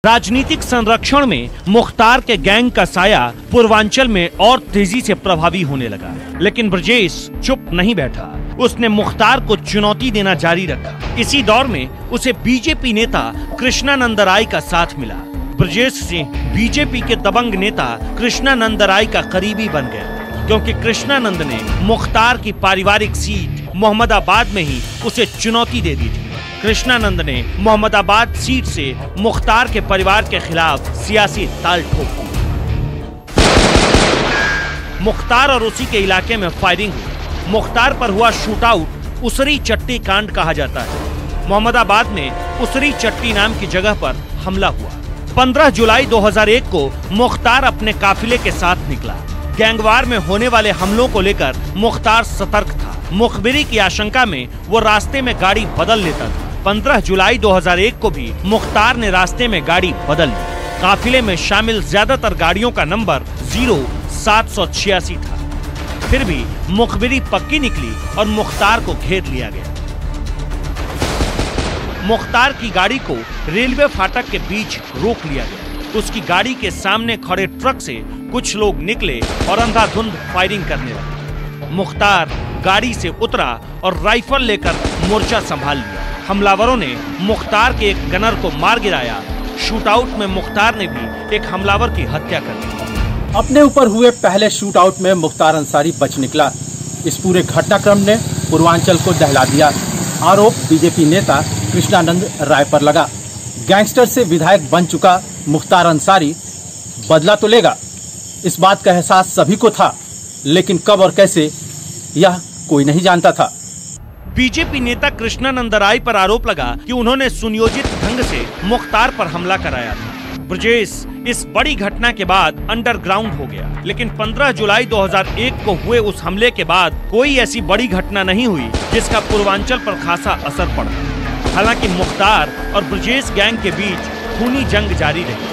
राजनीतिक संरक्षण में मुख्तार के गैंग का साया पूर्वांचल में और तेजी से प्रभावी होने लगा। लेकिन ब्रजेश चुप नहीं बैठा, उसने मुख्तार को चुनौती देना जारी रखा। इसी दौर में उसे बीजेपी नेता कृष्णानंद राय का साथ मिला। ब्रजेश सिंह बीजेपी के दबंग नेता कृष्णानंद राय का करीबी बन गया, क्योंकि कृष्णानंद ने मुख्तार की पारिवारिक सीट मोहम्मदाबाद में ही उसे चुनौती दे दी थी। कृष्णानंद ने मोहम्मदाबाद सीट से मुख्तार के परिवार के खिलाफ सियासी ताल ठोक दी। मुख्तार और उसी के इलाके में फायरिंग हुई। मुख्तार पर हुआ शूटआउट उसरी चट्टी कांड कहा जाता है। मोहम्मदाबाद में उसरी चट्टी नाम की जगह पर हमला हुआ। 15 जुलाई 2001 को मुख्तार अपने काफिले के साथ निकला। गैंगवार में होने वाले हमलों को लेकर मुख्तार सतर्क था। मुखबिरी की आशंका में वो रास्ते में गाड़ी बदल लेता था। 15 जुलाई 2001 को भी मुख्तार ने रास्ते में गाड़ी बदल ली। काफिले में शामिल ज्यादातर गाड़ियों का नंबर 0786 था। फिर भी मुखबिरी पक्की निकली और मुख्तार को घेर लिया गया। मुख्तार की गाड़ी को रेलवे फाटक के बीच रोक लिया गया। उसकी गाड़ी के सामने खड़े ट्रक से कुछ लोग निकले और अंधाधुंध फायरिंग करने लगे। मुख्तार गाड़ी से उतरा और राइफल लेकर मोर्चा संभाल लिया। हमलावरों ने मुख्तार के एक गनर को मार गिराया। शूटआउट में मुख्तार ने भी एक हमलावर की हत्या कर दी। अपने ऊपर हुए पहले शूटआउट में मुख्तार अंसारी बच निकला। इस पूरे घटनाक्रम ने पूर्वांचल को दहला दिया। आरोप बीजेपी नेता कृष्णानंद राय पर लगा। गैंगस्टर से विधायक बन चुका मुख्तार अंसारी बदला तो लेगा, इस बात का एहसास सभी को था, लेकिन कब और कैसे यह कोई नहीं जानता था। बीजेपी नेता कृष्णानंद राय पर आरोप लगा कि उन्होंने सुनियोजित ढंग से मुख्तार पर हमला कराया था। ब्रजेश इस बड़ी घटना के बाद अंडरग्राउंड हो गया। लेकिन 15 जुलाई 2001 को हुए उस हमले के बाद कोई ऐसी बड़ी घटना नहीं हुई जिसका पूर्वांचल पर खासा असर पड़ा। हालांकि मुख्तार और ब्रजेश गैंग के बीच खूनी जंग जारी रही।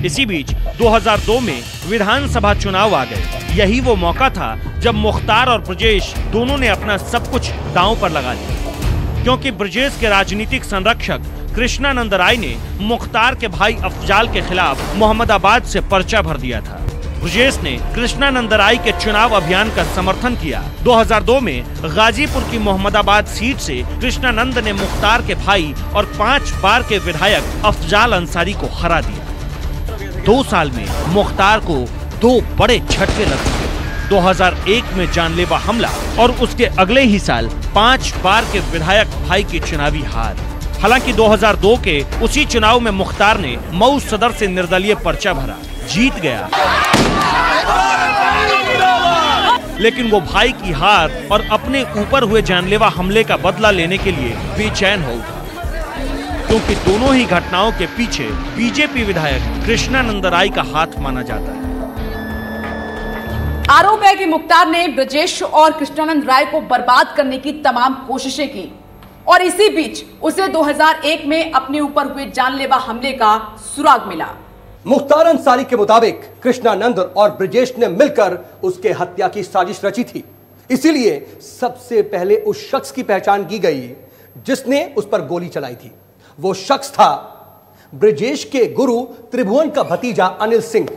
इसी बीच 2002 में विधानसभा चुनाव आ गए। यही वो मौका था जब मुख्तार और ब्रजेश दोनों ने अपना सब कुछ दांव पर लगा लिया, क्योंकि ब्रजेश के राजनीतिक संरक्षक कृष्णानंद राय ने मुख्तार के भाई अफजाल के खिलाफ मोहम्मदाबाद से पर्चा भर दिया था। ब्रजेश ने कृष्णानंद राय के चुनाव अभियान का समर्थन किया। 2002 में गाजीपुर की मोहम्मदाबाद सीट से कृष्णानंद ने मुख्तार के भाई और 5 बार के विधायक अफजाल अंसारी को हरा दिया। 2 साल में मुख्तार को 2 बड़े झटके लगे। 2001 में जानलेवा हमला और उसके अगले ही साल 5 बार के विधायक भाई की चुनावी हार। हालांकि 2002 के उसी चुनाव में मुख्तार ने मऊ सदर से निर्दलीय पर्चा भरा, जीत गया। लेकिन वो भाई की हार और अपने ऊपर हुए जानलेवा हमले का बदला लेने के लिए बेचैन हो उठा, क्योंकि दोनों ही घटनाओं के पीछे बीजेपी विधायक कृष्णानंद राय का हाथ माना जाता है। आरोप है कि मुख्तार ने ब्रजेश और कृष्णानंद राय को बर्बाद करने की तमाम कोशिशें की और इसी बीच उसे 2001 में अपने ऊपर हुए जानलेवा हमले का सुराग मिला। मुख्तार अंसारी के मुताबिक कृष्णानंद और ब्रजेश ने मिलकर उसके हत्या की साजिश रची थी। इसीलिए सबसे पहले उस शख्स की पहचान की गई जिसने उस पर गोली चलाई थी। वो शख्स था ब्रजेश के गुरु त्रिभुवन का भतीजा अनिल सिंह।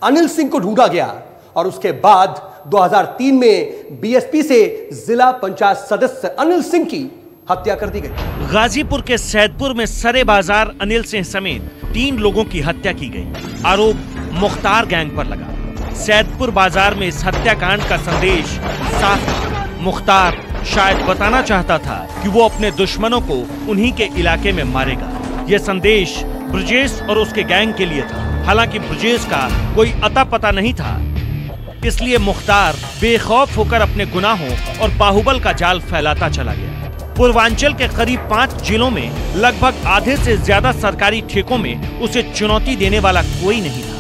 अनिल सिंह को ढूंढा गया और उसके बाद 2003 में बीएसपी से जिला पंचायत सदस्य अनिल सिंह की हत्या कर दी गई। गाजीपुर के सैदपुर में सरे बाजार अनिल सिंह समेत 3 लोगों की हत्या की गई। आरोप मुख्तार गैंग पर लगा। सैदपुर बाजार में इस हत्याकांड का संदेश साफ था। मुख्तार शायद बताना चाहता था कि वो अपने दुश्मनों को उन्हीं के इलाके में मारेगा। यह संदेश ब्रजेश और उसके गैंग के लिए था। हालांकि ब्रजेश का कोई अता पता नहीं था, इसलिए मुख्तार बेखौफ होकर अपने गुनाहों और बाहुबल का जाल फैलाता चला गया। पूर्वांचल के करीब 5 जिलों में लगभग आधे से ज्यादा सरकारी ठेकों में उसे चुनौती देने वाला कोई नहीं था,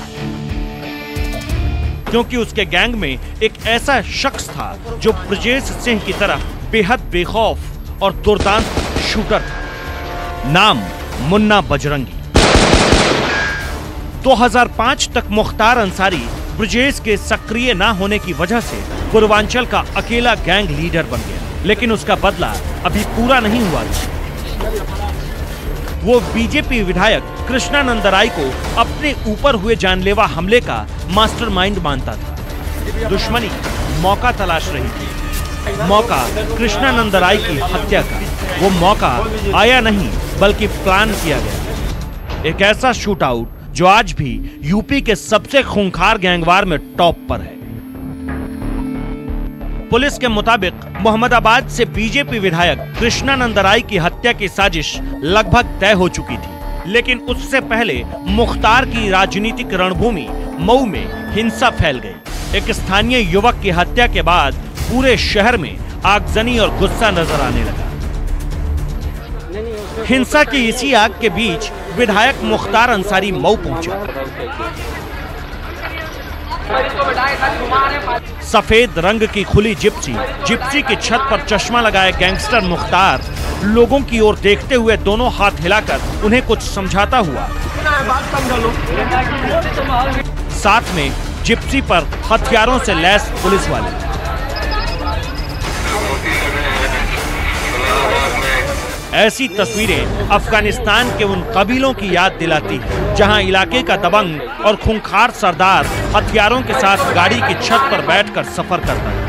क्योंकि उसके गैंग में एक ऐसा शख्स था जो ब्रजेश सिंह की तरह बेहद बेखौफ और दुर्दांत शूटर था। नाम मुन्ना बजरंगी। 2005 तक मुख्तार अंसारी ब्रजेश के सक्रिय ना होने की वजह से पूर्वांचल का अकेला गैंग लीडर बन गया, लेकिन उसका बदला अभी पूरा नहीं हुआ था। वो बीजेपी विधायक कृष्णानंद राय को अपने ऊपर हुए जानलेवा हमले का मास्टरमाइंड मानता था। दुश्मनी मौका तलाश रही थी, मौका कृष्णानंद राय की हत्या का। वो मौका आया नहीं बल्कि प्लान किया गया। एक ऐसा शूट आउट जो आज भी यूपी के सबसे खूंखार गैंगवार में टॉप पर है। पुलिस के मुताबिक मोहम्मदाबाद से बीजेपी विधायक कृष्णानंद राय की हत्या की साजिश लगभग तय हो चुकी थी, लेकिन उससे पहले मुख्तार की राजनीतिक रणभूमि मऊ में हिंसा फैल गई। एक स्थानीय युवक की हत्या के बाद पूरे शहर में आगजनी और गुस्सा नजर आने लगा। हिंसा की इसी आग के बीच विधायक मुख्तार अंसारी मऊ पहुंचा। सफेद रंग की खुली जिप्सी की छत पर चश्मा लगाए गैंगस्टर मुख्तार लोगों की ओर देखते हुए दोनों हाथ हिलाकर उन्हें कुछ समझाता हुआ, साथ में जिप्सी पर हथियारों से लैस पुलिस वाले। ऐसी तस्वीरें अफगानिस्तान के उन कबीलों की याद दिलाती है जहां इलाके का दबंग और खूंखार सरदार हथियारों के साथ गाड़ी की छत पर बैठकर सफर करता है।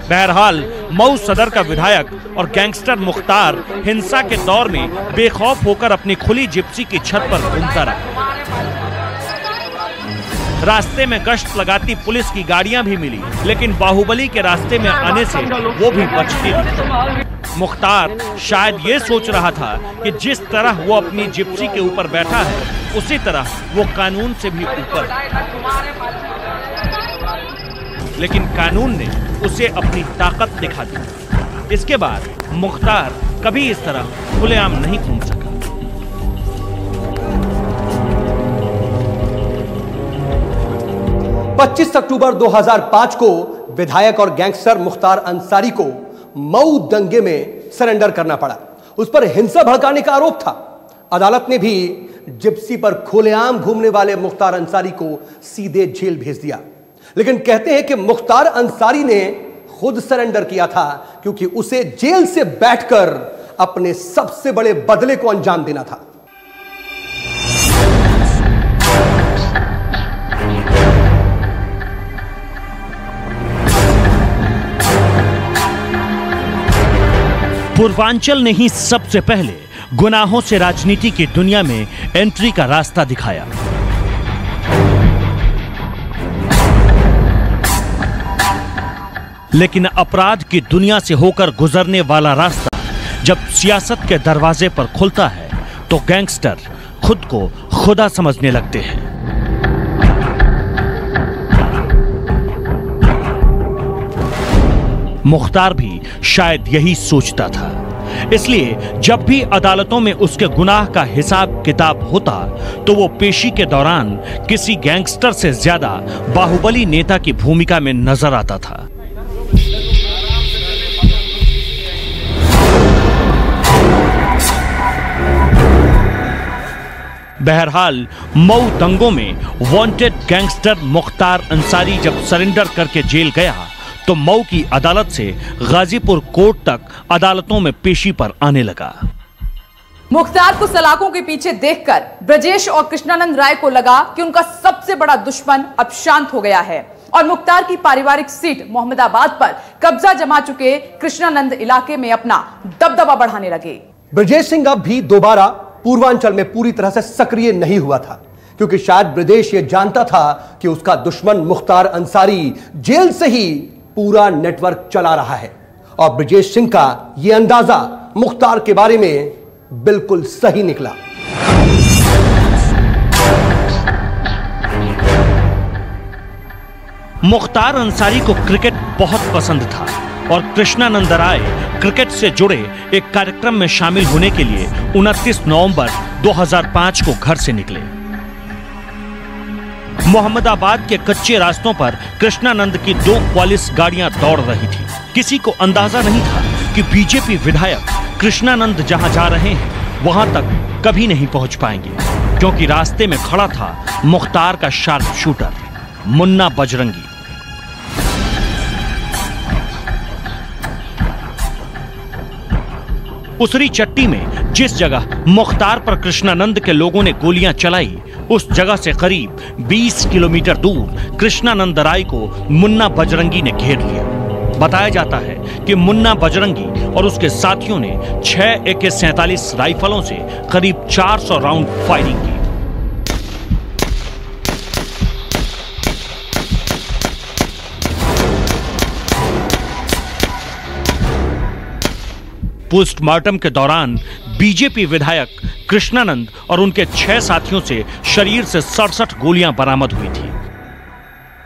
बहरहाल मऊ सदर का विधायक और गैंगस्टर मुख्तार हिंसा के दौर में बेखौफ होकर अपनी खुली जिप्सी की छत पर घूमता रहा। रास्ते में गश्त लगाती पुलिस की गाड़ियां भी मिली, लेकिन बाहुबली के रास्ते में आने से वो भी बचती थी। मुख्तार शायद ये सोच रहा था कि जिस तरह वो अपनी जिप्सी के ऊपर बैठा है, उसी तरह वो कानून से भी ऊपर। लेकिन कानून ने उसे अपनी ताकत दिखा दी। इसके बाद मुख्तार कभी इस तरह खुलेआम नहीं घूम सका। 25 अक्टूबर 2005 को विधायक और गैंगस्टर मुख्तार अंसारी को मऊ दंगे में सरेंडर करना पड़ा। उस पर हिंसा भड़काने का आरोप था। अदालत ने भी जिप्सी पर खुलेआम घूमने वाले मुख्तार अंसारी को सीधे जेल भेज दिया। लेकिन कहते हैं कि मुख्तार अंसारी ने खुद सरेंडर किया था, क्योंकि उसे जेल से बैठकर अपने सबसे बड़े बदले को अंजाम देना था। पूर्वांचल ने ही सबसे पहले गुनाहों से राजनीति की दुनिया में एंट्री का रास्ता दिखाया। लेकिन अपराध की दुनिया से होकर गुजरने वाला रास्ता जब सियासत के दरवाजे पर खुलता है तो गैंगस्टर खुद को खुदा समझने लगते हैं। मुख्तार भी शायद यही सोचता था। इसलिए जब भी अदालतों में उसके गुनाह का हिसाब किताब होता तो वो पेशी के दौरान किसी गैंगस्टर से ज्यादा बाहुबली नेता की भूमिका में नजर आता था। बहरहाल मऊ दंगों में वांटेड गैंगस्टर मुख्तार अंसारी जब सरेंडर करके जेल गया तो मऊ की अदालत से गाजीपुर कोर्ट तक अदालतों में पेशी पर आने लगा। मुख्तार को सलाखों के पीछे देखकर ब्रजेश और कृष्णानंद राय को लगा कि उनका सबसे बड़ा दुश्मन अब शांत हो गया है और मुख्तार की पारिवारिक सीट मोहम्मदाबाद पर कब्जा जमा चुके कृष्णानंद इलाके में अपना दबदबा बढ़ाने लगे। ब्रजेश सिंह अब भी दोबारा पूर्वांचल में पूरी तरह से सक्रिय नहीं हुआ था, क्योंकि शायद ब्रजेश ये जानता था कि उसका दुश्मन मुख्तार अंसारी जेल से ही पूरा नेटवर्क चला रहा है। और ब्रजेश सिंह का यह अंदाजा मुख्तार के बारे में बिल्कुल सही निकला। मुख्तार अंसारी को क्रिकेट बहुत पसंद था और कृष्णानंद राय क्रिकेट से जुड़े एक कार्यक्रम में शामिल होने के लिए 29 नवंबर 2005 को घर से निकले। मोहम्मदाबाद के कच्चे रास्तों पर कृष्णानंद की 2 पुलिस गाड़ियां दौड़ रही थी। किसी को अंदाजा नहीं था कि बीजेपी विधायक कृष्णानंद जहां जा रहे हैं वहां तक कभी नहीं पहुंच पाएंगे, क्योंकि रास्ते में खड़ा था मुख्तार का शार्प शूटर मुन्ना बजरंगी। उसरी चट्टी में जिस जगह मुख्तार पर कृष्णानंद के लोगों ने गोलियां चलाई, उस जगह से करीब 20 किलोमीटर दूर कृष्णानंद राय को मुन्ना बजरंगी ने घेर लिया। बताया जाता है कि मुन्ना बजरंगी और उसके साथियों ने 6 AK-47 राइफलों से करीब 400 राउंड फायरिंग की। पोस्टमार्टम के दौरान बीजेपी विधायक कृष्णानंद और उनके 6 साथियों से शरीर से 67 गोलियां बरामद हुई थी।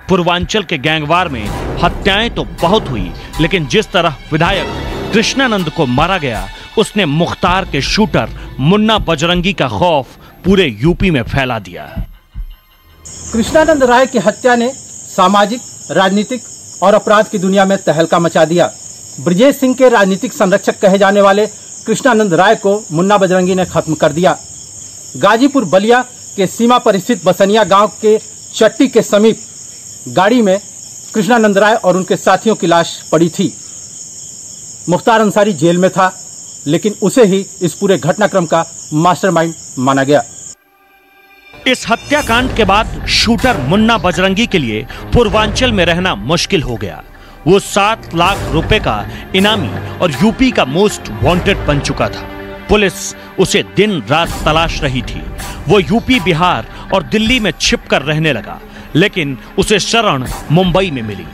पूर्वांचल के गैंगवार में हत्याएं तो बहुत हुई, लेकिन जिस तरह विधायक कृष्णानंद को मारा गया, उसने मुख्तार के शूटर मुन्ना बजरंगी का खौफ पूरे यूपी में फैला दिया। कृष्णानंद राय की हत्या ने सामाजिक, राजनीतिक और अपराध की दुनिया में तहलका मचा दिया। ब्रजेश सिंह के राजनीतिक संरक्षक कहे जाने वाले कृष्णानंद राय को मुन्ना बजरंगी ने खत्म कर दिया। गाजीपुर बलिया के सीमा पर स्थित बसनिया गांव के चट्टी के समीप गाड़ी में कृष्णानंद राय और उनके साथियों की लाश पड़ी थी। मुख्तार अंसारी जेल में था, लेकिन उसे ही इस पूरे घटनाक्रम का मास्टरमाइंड माना गया। इस हत्याकांड के बाद शूटर मुन्ना बजरंगी के लिए पूर्वांचल में रहना मुश्किल हो गया। वो 7 लाख रुपए का इनामी और यूपी का मोस्ट वांटेड बन चुका था। पुलिस उसे दिन रात तलाश रही थी। वो यूपी, बिहार और दिल्ली में छिपकर रहने लगा, लेकिन उसे शरण मुंबई में मिली।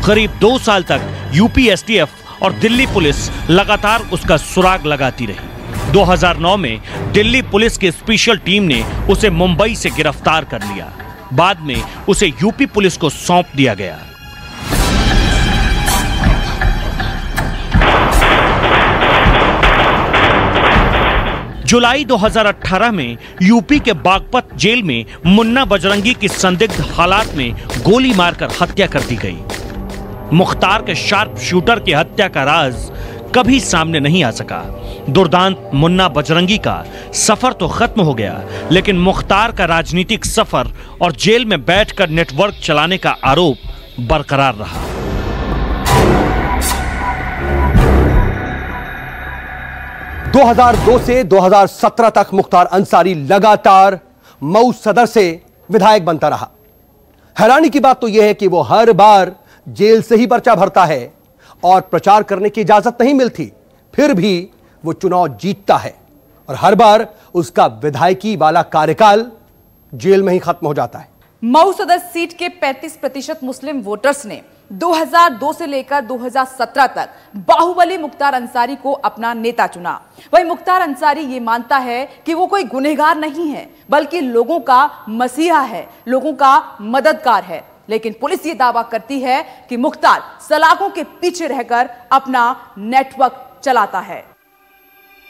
करीब 2 साल तक यूपी एसटीएफ और दिल्ली पुलिस लगातार उसका सुराग लगाती रही। 2009 में दिल्ली पुलिस की स्पेशल टीम ने उसे मुंबई से गिरफ्तार कर लिया। बाद में उसे यूपी पुलिस को सौंप दिया गया। जुलाई 2018 में यूपी के बागपत जेल में मुन्ना बजरंगी की संदिग्ध हालात में गोली मारकर हत्या कर दी गई। मुख्तार के शार्प शूटर की हत्या का राज कभी सामने नहीं आ सका। दुर्दांत मुन्ना बजरंगी का सफर तो खत्म हो गया, लेकिन मुख्तार का राजनीतिक सफर और जेल में बैठकर नेटवर्क चलाने का आरोप बरकरार रहा। – 2002 से 2017 तक मुख्तार अंसारी लगातार मऊ सदर से विधायक बनता रहा। हैरानी की बात तो यह है कि वो हर बार जेल से ही पर्चा भरता है और प्रचार करने की इजाजत नहीं मिलती, फिर भी वो चुनाव जीतता है और हर बार उसका विधायकी वाला कार्यकाल जेल में ही खत्म हो जाता है। मऊ सदर सीट के 35% मुस्लिम वोटर्स ने 2002 से लेकर 2017 तक बाहुबली मुख्तार अंसारी को अपना नेता चुना। वही मुख्तार अंसारी ये मानता है कि वो कोई गुनहगार नहीं है, बल्कि लोगों का मसीहा है, लोगों का मददगार है। लेकिन पुलिस ये दावा करती है कि मुख्तार सलाखों के पीछे रहकर अपना नेटवर्क चलाता है।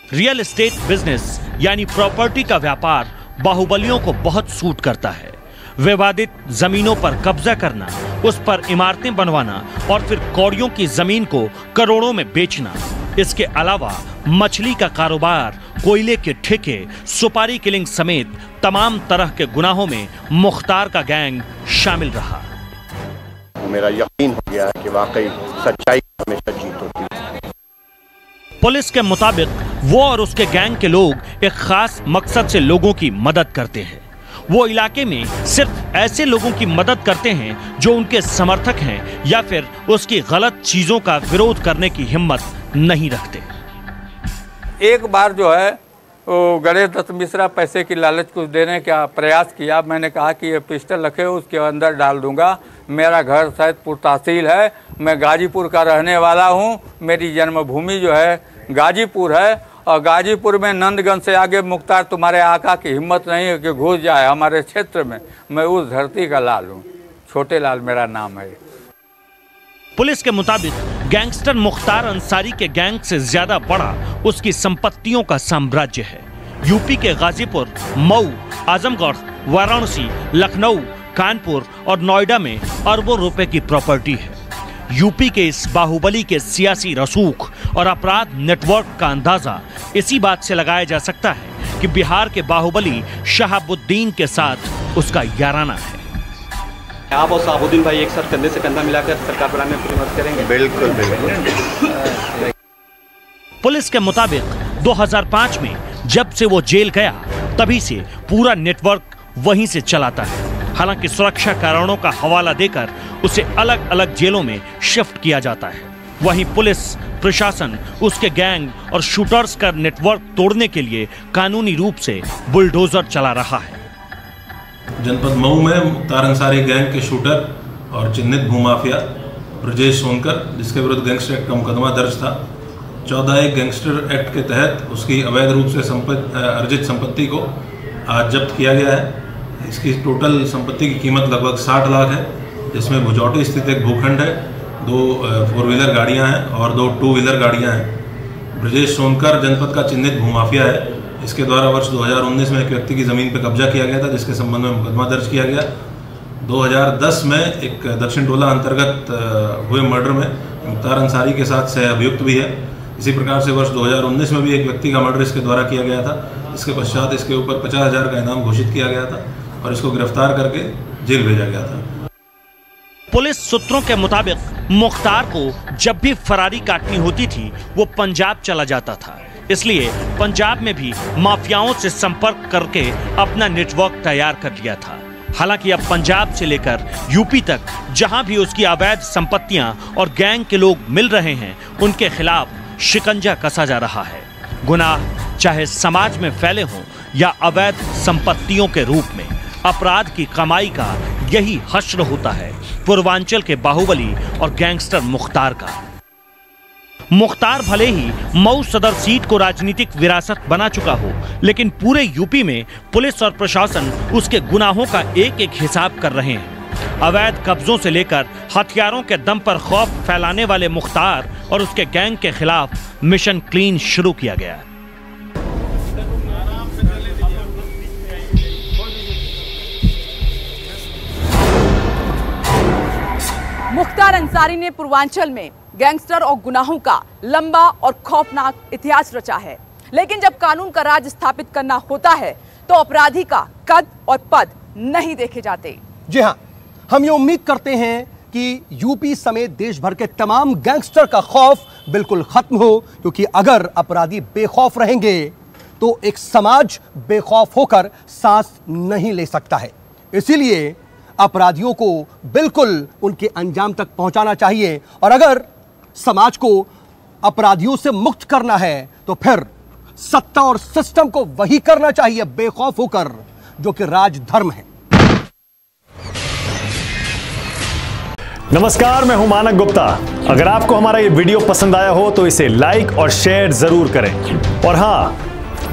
रियल एस्टेट बिजनेस यानी प्रॉपर्टी का व्यापार बाहुबलियों को बहुत सूट करता है। विवादित जमीनों पर कब्जा करना, उस पर इमारतें बनवाना और फिर कौड़ियों की जमीन को करोड़ों में बेचना। इसके अलावा मछली का कारोबार, कोयले के ठेके, सुपारी किलिंग समेत तमाम तरह के गुनाहों में मुख्तार का गैंग शामिल रहा। मेरा यकीन हो गया है कि वाकई सच्चाई हमेशा जीत होती है। पुलिस के मुताबिक वो और उसके गैंग के लोग एक खास मकसद से लोगों की मदद करते हैं। वो इलाके में सिर्फ ऐसे लोगों की मदद करते हैं जो उनके समर्थक हैं या फिर उसकी गलत चीजों का विरोध करने की हिम्मत नहीं रखते। एक बार जो है वो गणेश दत्त मिश्रा पैसे की लालच कुछ देने का प्रयास किया। मैंने कहा कि ये पिस्टल रखे उसके अंदर डाल दूंगा। मेरा घर सैदपुर तहसील है, मैं गाजीपुर का रहने वाला हूँ। मेरी जन्मभूमि जो है गाजीपुर है और गाजीपुर में नंदगंज से आगे मुख्तार तुम्हारे आका की हिम्मत नहीं है कि घुस जाए हमारे क्षेत्र में। मैं उस धरती का लाल हूँ, छोटे लाल मेरा नाम है। पुलिस के मुताबिक गैंगस्टर मुख्तार अंसारी के गैंग से ज्यादा बड़ा उसकी संपत्तियों का साम्राज्य है। यूपी के गाजीपुर, मऊ, आजमगढ़, वाराणसी, लखनऊ, कानपुर और नोएडा में अरबों रुपए की प्रॉपर्टी है। यूपी के इस बाहुबली के सियासी रसूख और अपराध नेटवर्क का अंदाजा इसी बात से लगाया जा सकता है कि बिहार के बाहुबली शहाबुद्दीन के साथ उसका याराना है। आप और शहाबुद्दीन भाई एक साथ कंधे से कंधा मिलाकर सरकार बनाने में पूरी मदद करेंगे? बिल्कुल बिल्कुल। पुलिस के मुताबिक 2005 में जब से वो जेल गया तभी से पूरा नेटवर्क वहीं से चलाता है। हालांकि सुरक्षा कारणों का हवाला देकर उसे अलग अलग जेलों में शिफ्ट किया जाता है। वहीं पुलिस प्रशासन उसके गैंग और शूटर्स का नेटवर्क तोड़ने के लिए कानूनी रूप से बुलडोजर चला रहा है। जनपद मऊ में मुख्तार अंसारी गैंग के शूटर और चिन्हित भूमाफिया ब्रजेश सोनकर, जिसके विरुद्ध गैंगस्टर एक्ट का मुकदमा दर्ज था, 14 गैंगस्टर एक्ट के तहत उसकी अवैध रूप से अर्जित संपत्ति को आज जब्त किया गया है। इसकी टोटल संपत्ति की कीमत लगभग 60 लाख है, जिसमें भुजौटी स्थित एक भूखंड है, 2 4 व्हीलर गाड़ियां हैं और 2 2 व्हीलर गाड़ियां हैं। ब्रजेश सोनकर जनपद का चिन्हित भूमाफिया है। इसके द्वारा वर्ष 2019 में एक व्यक्ति की ज़मीन पर कब्जा किया गया था, जिसके संबंध में मुकदमा दर्ज किया गया। 2010 में एक दक्षिण टोला अंतर्गत हुए मर्डर में मुख्तार अंसारी के साथ सह अभियुक्त भी है। इसी प्रकार से वर्ष 2019 में भी एक व्यक्ति का मर्डर इसके द्वारा किया गया था। इसके पश्चात इसके ऊपर 50,000 का इनाम घोषित किया गया था और इसको गिरफ्तार करके जेल भेजा गया था। पुलिस सूत्रों के मुताबिक मुख्तार को जब भी फरारी काटनी होती थी वो पंजाब चला जाता था, इसलिए पंजाब में भी माफियाओं से संपर्क करके अपना नेटवर्क तैयार कर लिया था। हालांकि अब पंजाब से लेकर यूपी तक जहां भी उसकी अवैध संपत्तियां और गैंग के लोग मिल रहे हैं, उनके खिलाफ शिकंजा कसा जा रहा है। गुनाह चाहे समाज में फैले हों या अवैध संपत्तियों के रूप में, अपराध की कमाई का यही हश्र होता है पूर्वांचल के बाहुबली और गैंगस्टर मुख्तार का। मुख्तार भले ही मऊ सदर सीट को राजनीतिक विरासत बना चुका हो, लेकिन पूरे यूपी में पुलिस और प्रशासन उसके गुनाहों का एक एक हिसाब कर रहे हैं। अवैध कब्जों से लेकर हथियारों के दम पर खौफ फैलाने वाले मुख्तार और उसके गैंग के खिलाफ मिशन क्लीन शुरू किया गया। मुख्तार अंसारी ने पूर्वांचल में गैंगस्टर और गुनाहों का लंबा और खौफनाक इतिहास रचा है, लेकिन जब कानून का राज स्थापित करना होता है तो अपराधी का कद और पद नहीं देखे जाते। जी हाँ, हम ये उम्मीद करते हैं कि यूपी समेत देश भर के तमाम गैंगस्टर का खौफ बिल्कुल खत्म हो, क्योंकि अगर अपराधी बेखौफ रहेंगे तो एक समाज बेखौफ होकर सांस नहीं ले सकता है। इसीलिए अपराधियों को बिल्कुल उनके अंजाम तक पहुंचाना चाहिए, और अगर समाज को अपराधियों से मुक्त करना है तो फिर सत्ता और सिस्टम को वही करना चाहिए बेखौफ होकर, जो कि राजधर्म है। नमस्कार, मैं हूं मानक गुप्ता। अगर आपको हमारा ये वीडियो पसंद आया हो तो इसे लाइक और शेयर जरूर करें, और हां,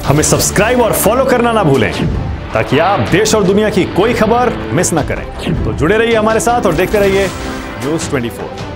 हमें सब्सक्राइब और फॉलो करना ना भूलें ताकि आप देश और दुनिया की कोई खबर मिस ना करें। तो जुड़े रहिए हमारे साथ और देखते रहिए News 24।